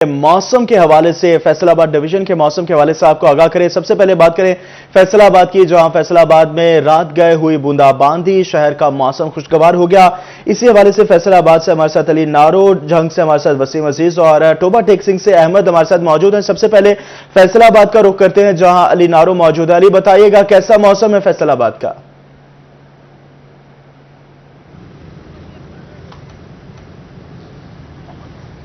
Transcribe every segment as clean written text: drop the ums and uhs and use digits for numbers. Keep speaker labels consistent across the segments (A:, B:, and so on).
A: मौसम के हवाले से फैसलाबाद डिवीजन के मौसम के हवाले से आपको आगाह करें। सबसे पहले बात करें फैसलाबाद की, जहां फैसलाबाद में रात गए हुई बूंदाबांदी, शहर का मौसम खुशगवार हो गया। इसी हवाले से फैसलाबाद से हमारे साथ अली नारो, जंग से हमारे साथ वसीम अजीज और टोबा टेक सिंह से अहमद हमारे साथ मौजूद हैं। सबसे पहले फैसलाबाद का रुख करते हैं, जहां अली नारो मौजूद है। अली, बताइएगा कैसा मौसम है फैसलाबाद का?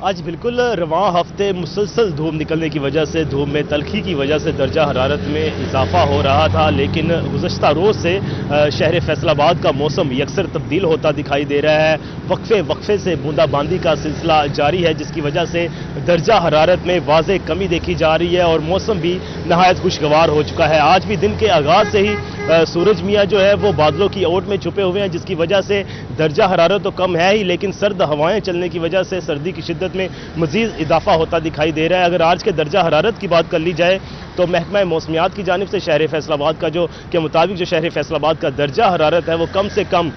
B: आज बिल्कुल रवां हफ्ते मुसलसल धूप निकलने की वजह से, धूप में तलखी की वजह से दर्जा हरारत में इजाफा हो रहा था, लेकिन गुज़श्ता रोज़ से शहर फैसलाबाद का मौसम यकसर तब्दील होता दिखाई दे रहा है। वक्फे वक्फे से बूंदाबांदी का सिलसिला जारी है, जिसकी वजह से दर्जा हरारत में वाज़े कमी देखी जा रही है और मौसम भी नहायत खुशगवार हो चुका है। आज भी दिन के आगाज़ से ही सूरज मियाँ जो है वो बादलों की ओट में छुपे हुए हैं, जिसकी वजह से दर्जा हरारत तो कम है ही, लेकिन सर्द हवाएं चलने की वजह से सर्दी की शिद्दत में मजीद इजाफा होता दिखाई दे रहा है। अगर आज के दर्जा हरारत की बात कर ली जाए तो महकमा मौसमियात की जानिब से शहर फैसलाबाद का के मुताबिक जो शहर फैसलाबाद का दर्जा हरारत है वो कम से कम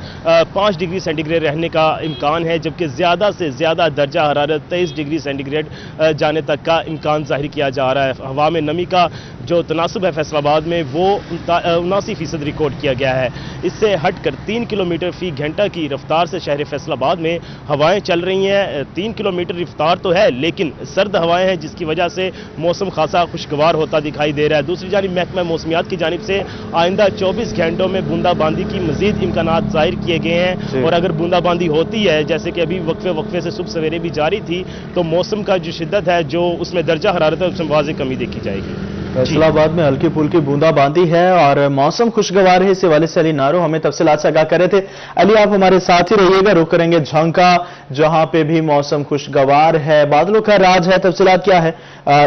B: 5 डिग्री सेंटीग्रेड रहने का इम्कान है, जबकि ज़्यादा से ज़्यादा दर्जा हरारत 23 डिग्री सेंटीग्रेड जाने तक का इम्कान जाहिर किया जा रहा है। हवा में नमी का जो तनासब है फैसलाबाद में वो 79% रिकॉर्ड किया गया है। इससे हटकर 3 किलोमीटर फी घंटा की रफ्तार से शहर फैसलाबाद में हवाएं चल रही हैं। 3 किलोमीटर रफ्तार तो है, लेकिन सर्द हवाएं हैं, जिसकी वजह से मौसम खासा खुशगवार होता दिखाई दे रहा है। दूसरी जानिब महकमा मौसमियात की जानिब से आइंदा 24 घंटों में बूंदाबांदी की मजीद इम्कानात जाहिर किए गए हैं, और अगर बूंदाबांदी होती है, जैसे कि अभी वक्फे वक्फे से सुबह सवेरे भी जारी थी, तो मौसम का जो शिद्दत है, जो उसमें दर्जा हरारत है, उसमें वाज़ेह कमी देखी जाएगी।
A: फैसलाबाद में हल्की फुल्की बूंदाबांदी है और मौसम खुशगवार है। इस हवाले से अली नारो हमें तफसीलात से आगाह कर रहे थे। अली, आप हमारे साथ ही रहिएगा, रुक करेंगे झंग का, जहां पे भी मौसम खुशगवार है, बादलों का राज है। तफसीलात क्या है,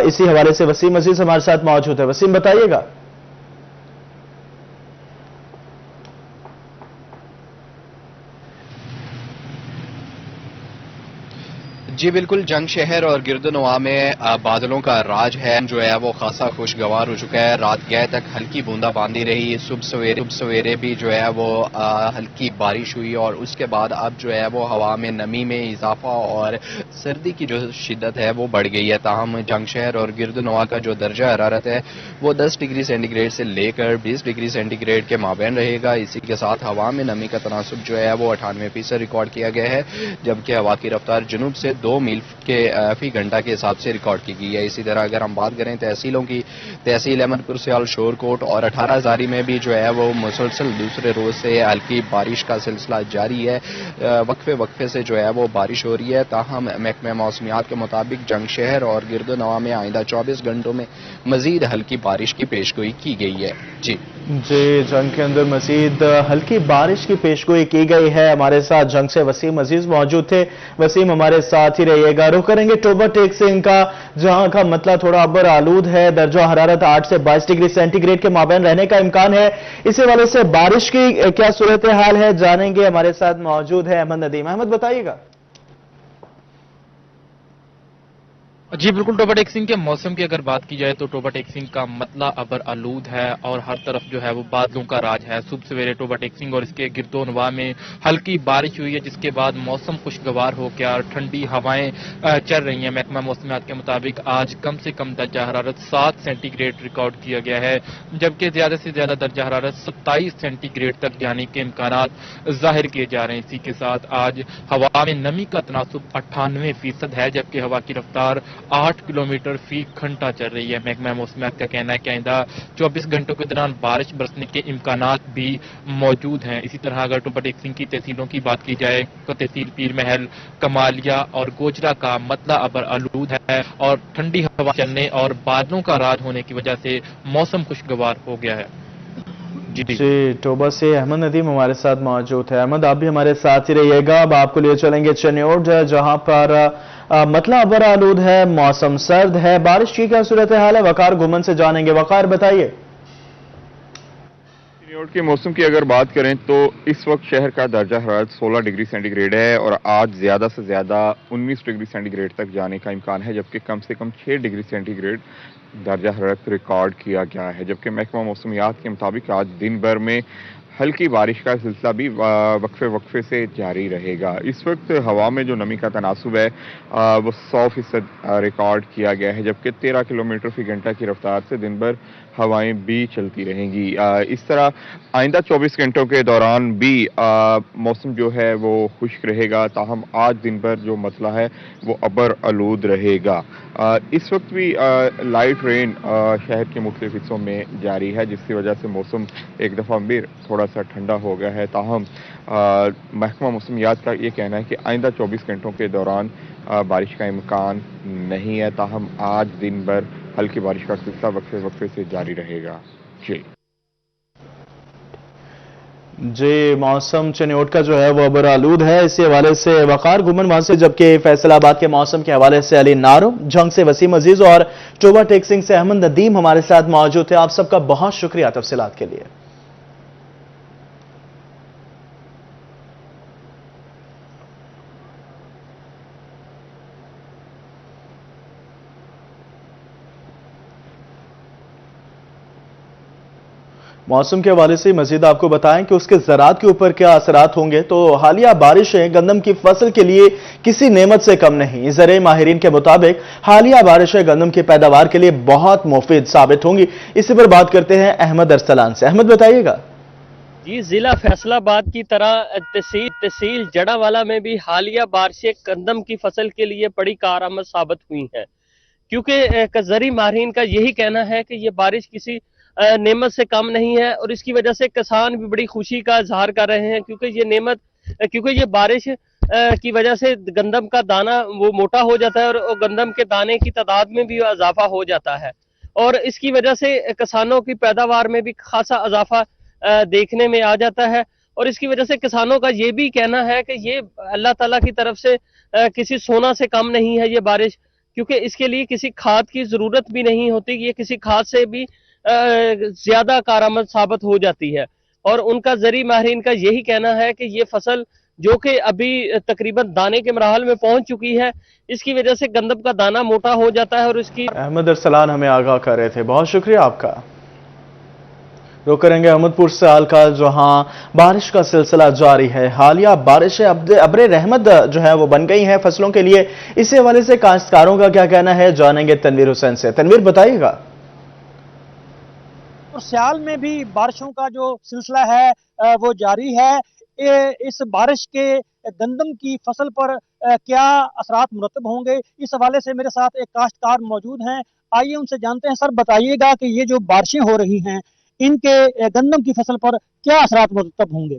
A: इसी हवाले से वसीम अजीज हमारे साथ मौजूद है। वसीम, बताइएगा।
C: जी बिल्कुल, जंग शहर और गिरदनवा में बादलों का राज है, जो है वो खासा खुशगवार हो चुका है। रात गए तक हल्की बूंदाबांदी रही, सुबह सवेरे भी जो है वो हल्की बारिश हुई, और उसके बाद अब जो है वो हवा में नमी में इजाफा और सर्दी की जो शिद्दत है वो बढ़ गई है। ताहम जंग शहर और गिरदनवा का जो दर्जा हरारत है वो 10 डिग्री सेंटीग्रेड से लेकर 20 डिग्री सेंटीग्रेड के माबैन रहेगा। इसी के साथ हवा में नमी का तनासब जो है वो 98% रिकॉर्ड किया गया है, जबकि हवा की रफ्तार जुनूब से 2 मील के फी घंटा के हिसाब से रिकॉर्ड की गई है। इसी तरह अगर हम बात करें तहसीलों की, तहसील अहमदपुर सियाल शोरकोट और 18 हज़ारी में भी जो है वो मुसलसल दूसरे रोज से हल्की बारिश का सिलसिला जारी है। वक्फे वक्फे से जो है वो बारिश हो रही है। ताहम महकमा मौसमियात के मुताबिक जंग शहर और गिरदनवा में आइंदा 24 घंटों में मजीद हल्की बारिश की पेशगोई की गई है। जी,
A: जंग के अंदर मजीद हल्की बारिश की पेशगोई की गई है। हमारे साथ जंग से वसीम अजीज मौजूद थे। वसीम, हमारे साथ ही रहिएगा, रुख करेंगे टोबा टेक सिंह का, जहां का मतला थोड़ा अबर आलूद है, दर्जा हरारत 8 से 22 डिग्री सेंटीग्रेड के माबैन रहने का इम्कान है। इसी वाले से बारिश की क्या सूरत हाल है जानेंगे। हमारे साथ मौजूद है अहमद नदीम। अहमद, बताइएगा।
D: जी बिल्कुल, टोबा टेक सिंह के मौसम की अगर बात की जाए तो टोबा टेक सिंह का मतला अबर आलूद है और हर तरफ जो है वो बादलों का राज है। सुबह सवेरे टोबा टेक सिंह और इसके गिरदोनवा में हल्की बारिश हुई है, जिसके बाद मौसम खुशगवार हो गया और ठंडी हवाएं चल रही हैं। महकमा मौसमियात के मुताबिक आज कम से कम दर्जा हरारत 7 सेंटीग्रेड रिकॉर्ड किया गया है, जबकि ज्यादा से ज्यादा दर्जा हरारत 27 सेंटीग्रेड तक जाने के इम्कानात जाहिर किए जा रहे हैं। इसी के साथ आज हवा में नमी का तनासब 98% है, जबकि हवा की रफ्तार 8 किलोमीटर फी घंटा चल रही है। महकमा मौसमियात का कहना है कि आइंदा 24 घंटों के दौरान बारिश बरसने के इम्कानात भी मौजूद हैं। इसी तरह अगर टोबा टेक सिंह की तहसीलों की बात की जाए तो तहसील पीर महल, कमालिया और गोजरा का मतला अबर आलूद है और ठंडी हवा चलने और बादलों का राज होने की वजह से मौसम खुशगवार हो गया है।
A: जी, टोबा से अहमद नदीम हमारे साथ मौजूद है। अहमद, आप भी हमारे साथ ही रहिएगा। अब आपको लिए चलेंगे चन्योड, जहां पर मतला अबर आलूद है, मौसम सर्द है, बारिश की क्या सूरत हाल है, वकार घुमन से जानेंगे। वकार, बताइए।
E: चन्योड के मौसम की अगर बात करें तो इस वक्त शहर का दर्जा हरारत 16 डिग्री सेंटीग्रेड है और आज ज्यादा से ज्यादा 19 डिग्री सेंटीग्रेड तक जाने का इम्कान है, जबकि कम से कम 6 डिग्री सेंटीग्रेड दर्जा हरारत रिकॉर्ड किया गया है। जबकि महकमा मौसमियात के मुताबिक आज दिन भर में हल्की बारिश का सिलसिला भी वक्फे वक्फे से जारी रहेगा। इस वक्त हवा में जो नमी का तनासुब है वो 100% रिकॉर्ड किया गया है, जबकि 13 किलोमीटर फी घंटा की रफ्तार से दिन भर हवाएं भी चलती रहेंगी। इस तरह आइंदा 24 घंटों के दौरान भी मौसम जो है वो खुश्क रहेगा, ताहम आज दिन भर जो मसला है वो अबर आलूद रहेगा। इस वक्त भी लाइट रेन शहर के मुख्तलिफ हिस्सों में जारी है, जिसकी वजह से मौसम एक दफ़ा फिर थोड़ा सा ठंडा हो गया है। ताहम महकमा मौसमियात का ये कहना है कि आइंदा 24 घंटों के दौरान बारिश का इम्कान नहीं है, ताहम आज दिन भर हल्की बारिश का सिलसिला वक्फे वक्फे से जारी रहेगा।
A: जी, मौसम चिन्योट का जो है वो अबर आलूद है, इसी हवाले से वकार गुमन वहां से, जबकि फैसलाबाद के मौसम के हवाले से अली नारो, जंग से वसीम अजीज और टोबा टेक सिंह से अहमद नदीम हमारे साथ मौजूद थे। आप सबका बहुत शुक्रिया तफसीलात के लिए। मौसम के हवाले से मजीद आपको बताएं कि उसके ज़रात के ऊपर क्या असरात होंगे। तो हालिया बारिशें गंदम की फसल के लिए किसी नेमत से कम नहीं। ज़रे माहिरीन के मुताबिक हालिया बारिशें गंदम की पैदावार के लिए बहुत मुफीद साबित होंगी। इसी पर बात करते हैं अहमद अरसलान से। अहमद, बताइएगा।
F: जी, जिला फैसलाबाद की तरह तहसील जड़ावाला में भी हालिया बारिशें गंदम की फसल के लिए बड़ी कारआमद साबित हुई हैं, क्योंकि ज़री माहिरीन का यही कहना है कि ये बारिश किसी नेमत से कम नहीं है और इसकी वजह से किसान भी बड़ी खुशी का इजहार कर रहे हैं, क्योंकि ये बारिश की वजह से गंदम का दाना वो मोटा हो जाता है और गंदम के दाने की तादाद में भी इजाफा हो जाता है और इसकी वजह से किसानों की पैदावार में भी खासा इजाफा देखने में आ जाता है। और इसकी वजह से किसानों का ये भी कहना है कि ये अल्लाह ताला की तरफ से किसी सोना से कम नहीं है ये बारिश, क्योंकि इसके लिए किसी खाद की जरूरत भी नहीं होती, ये किसी खाद से भी ज्यादा कारआमद साबित हो जाती है। और उनका ज़री माहिरीन का यही कहना है कि ये फसल जो कि अभी तकरीबन दाने के मराहल में पहुंच चुकी है, इसकी वजह से गंदम का दाना मोटा हो जाता है और इसकी।
A: अहमद अरसलान हमें आगाह कर रहे थे, बहुत शुक्रिया आपका। रुक करेंगे अहमदपुर से हाल का, जहां बारिश का सिलसिला जारी है। हालिया बारिशें अब्रे रहमत जो है वो बन गई हैं फसलों के लिए। इसी हवाले से काश्तकारों का क्या कहना है, जानेंगे तनवीर हुसैन से। तनवीर, बताइएगा।
G: और सियाल में भी बारिशों का जो सिलसिला है वो जारी है। इस बारिश के गंदम की फसल पर क्या असरात मुरतब होंगे, इस हवाले से मेरे साथ एक काश्तकार मौजूद हैं। आइए उनसे जानते हैं। सर, बताइएगा कि ये जो बारिशें हो रही हैं इनके गंदम की फसल पर क्या असरात मुरतब होंगे।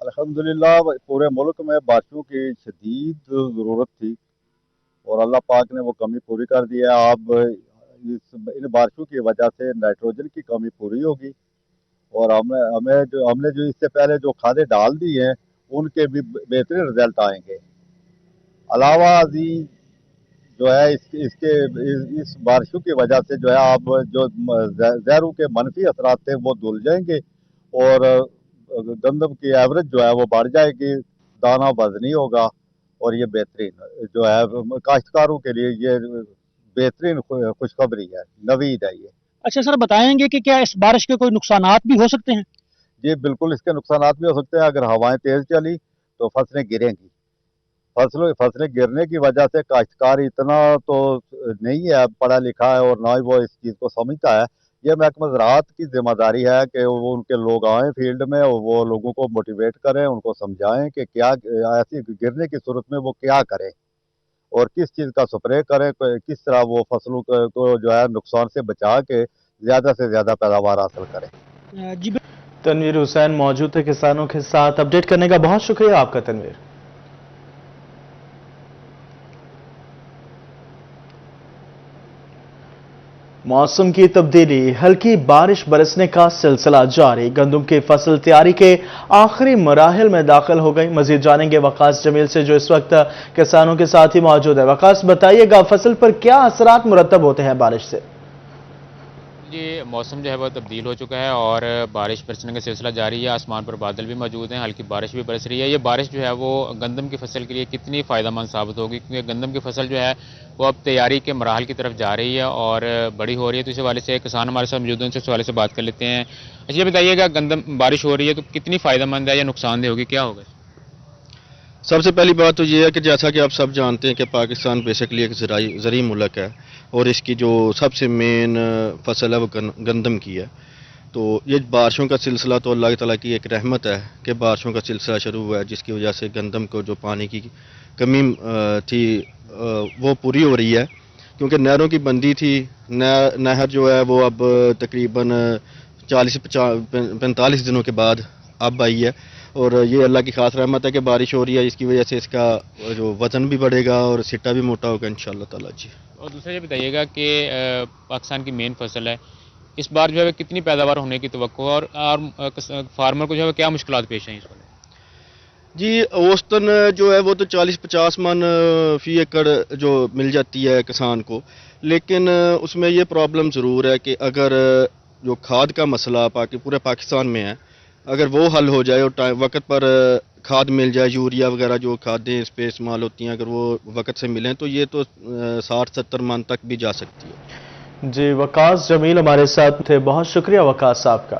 H: अल्हम्दुलिल्लाह पूरे मुल्क में बारिशों की शदीद ज़रूरत थी और अल्लाह पाक ने वो कमी पूरी कर दी है। अब इन बारिशों की वजह से नाइट्रोजन की कमी पूरी होगी और हमने जो इससे पहले जो खादें डाल दी हैं उनके भी बेहतरीन रिजल्ट आएंगे। अलावा जी जो है इस बारिशों की वजह से जो है अब जो ज़हरों के मनफी असरात थे वो धुल जाएंगे और गंदम की एवरेज जो है वो बढ़ जाएगी, दाना वजनी होगा और ये बेहतरीन जो है काश्तकारों के लिए ये बेहतरीन खुशखबरी है, नवीद है ये।
G: अच्छा सर, बताएंगे कि क्या इस बारिश के कोई नुकसानात भी हो सकते हैं?
H: जी बिल्कुल, इसके नुकसानात भी हो सकते हैं। अगर हवाएं तेज चली तो फसलें गिरेंगी। फसलें गिरने की वजह से काश्तकार इतना तो नहीं है पढ़ा लिखा है और ना ही वो इस चीज़ को समझता है। यह महकमा ज़राअत की जिम्मेदारी है कि वो उनके लोग आएँ फील्ड में और वो लोगों को मोटिवेट करें, उनको समझाएं कि क्या ऐसी गिरने की सूरत में वो क्या करें और किस चीज़ का स्प्रे करें, किस तरह वो फसलों को जो है नुकसान से बचा के ज़्यादा से ज़्यादा पैदावार हासिल करें।
G: जी,
A: तनवीर हुसैन मौजूद थे किसानों के साथ। अपडेट करने का बहुत शुक्रिया आपका तनवीर। मौसम की तब्दीली, हल्की बारिश बरसने का सिलसिला जारी। गंदम की फसल तैयारी के आखिरी मराहिल में दाखिल हो गई। मजीद जानेंगे वकास जमील से जो इस वक्त किसानों के साथ ही मौजूद है। वकास, बताइएगा फसल पर क्या असरात मुरतब होते हैं बारिश से?
I: یہ موسم جو ہے وہ تبدیل ہو چکا ہے اور بارش برسنے کا سلسلہ جاری ہے. آسمان پر بادل بھی موجود ہیں, ہلکی بارش بھی برس رہی ہے. یہ بارش جو ہے وہ گندم کی فصل کے لیے کتنی فائدہ مند ثابت ہوگی, کیونکہ گندم کی فصل جو ہے وہ اب تیاری کے مراحل کی طرف جا رہی ہے اور بڑی ہو رہی ہے. تو اس حوالے سے کسان ہمارے ساتھ موجود ہیں, ان سے اس حوالے سے بات کر لیتے ہیں. اچھا یہ بتائیے گا, گندم بارش ہو رہی ہے تو کتنی فائدہ مند ہے یا نقصان دہ ہوگی, کیا ہوگا؟
J: سب سے پہلی بات تو یہ ہے کہ جیسا کہ آپ سب جانتے ہیں کہ پاکستان بیسکلی ایک زرعی ملک ہے اور اس کی جو سب سے مین فصل ہے وہ گندم کی ہے. تو یہ بارشوں کا سلسلہ تو اللہ تعالیٰ کی ایک رحمت ہے کہ بارشوں کا سلسلہ شروع ہوا ہے, جس کی وجہ سے گندم کو جو پانی کی کمی تھی وہ پوری ہو رہی ہے, کیونکہ نہروں کی بندی تھی. نہر جو ہے وہ اب تقریباً 40-45 دنوں کے بعد اب آئی ہے, اور یہ اللہ کی خاص رحمت ہے کہ بارش ہو رہی ہے. اس کی وجہ سے اس کا جو وزن بھی بڑھے گا اور سٹا بھی موٹا ہوگا انشاءاللہ تعالیٰ. جی
I: اور دوسرا یہ بتائیے گا کہ پاکستان کی مین فصل ہے, اس بار جو ہے کتنی پیداوار ہونے کی توقع ہے اور فارمر کو جو ہے کیا مشکلات پیش ہیں اس وقت؟
J: جی اوسطاً جو ہے وہ تو 40-50 من فی ایکڑ جو مل جاتی ہے کسان کو, لیکن اس میں یہ پرابلم ضرور ہے کہ اگر جو کھاد کا مسئلہ پورے پاکستان میں ہے, اگر وہ حل ہو جائے اور وقت پر کھاد مل جائے, یوریا وغیرہ جو کھادیں اس پہ استعمال ہوتی ہیں, اگر وہ وقت سے ملیں تو یہ تو 60-70 من تک بھی جا سکتی ہے.
A: جی وقاص جمیل ہمارے ساتھ تھے, بہت شکریہ وقاص صاحب کا.